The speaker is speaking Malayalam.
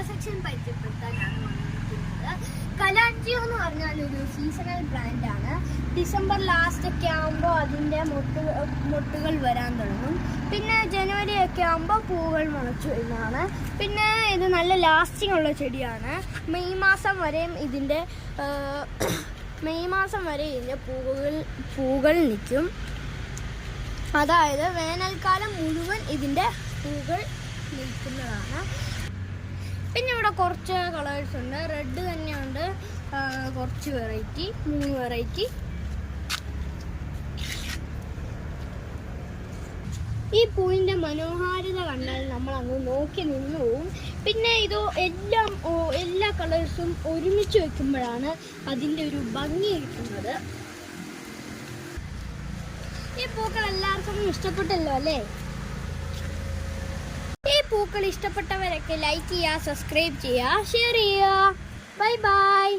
സെക്ഷൻ പരിചയപ്പെടുത്താനാണ് വന്നിരിക്കുന്നത്. കലാഞ്ചിയോ എന്ന് പറഞ്ഞാൽ ഒരു സീസണൽ പ്ലാന്റ് ആണ്. ഡിസംബർ ലാസ്റ്റ് ഒക്കെ ആകുമ്പോൾ അതിൻ്റെ മൊട്ടുകൾ വരാൻ തുടങ്ങും. പിന്നെ ജനുവരി ഒക്കെ ആകുമ്പോൾ പൂവുകൾ മുളച്ചു വരുന്നതാണ്. പിന്നെ ഇത് നല്ല ലാസ്റ്റിംഗ് ഉള്ള ചെടിയാണ്. മെയ് മാസം വരെയും ഇതിൻ്റെ പൂവുകൾ നിൽക്കും. അതായത് വേനൽക്കാലം മുഴുവൻ ഇതിൻ്റെ പൂകൾ നിൽക്കുന്നതാണ്. പിന്നെ ഇവിടെ കുറച്ച് കളേഴ്സ് ഉണ്ട്. റെഡ് തന്നെയുണ്ട്, കുറച്ച് വെറൈറ്റി, 3 വെറൈറ്റി. ഈ പൂവിൻ്റെ മനോഹാരിത കണ്ടാൽ നമ്മൾ അങ്ങ് നോക്കി നിന്നു പോവും. പിന്നെ ഇത് എല്ലാ കളേഴ്സും ഒരുമിച്ച് വെക്കുമ്പോഴാണ് അതിൻ്റെ ഒരു ഭംഗി കിട്ടുന്നത്. ഈ പൂക്കൾ എല്ലാവർക്കും ഇഷ്ടപ്പെട്ടല്ലോ അല്ലേ? ഈ പൂക്കൾ ഇഷ്ടപ്പെട്ടവരൊക്കെ ലൈക്ക് ചെയ്യുക, സബ്സ്ക്രൈബ് ചെയ്യുക, ഷെയർ ചെയ്യുക. Bye bye.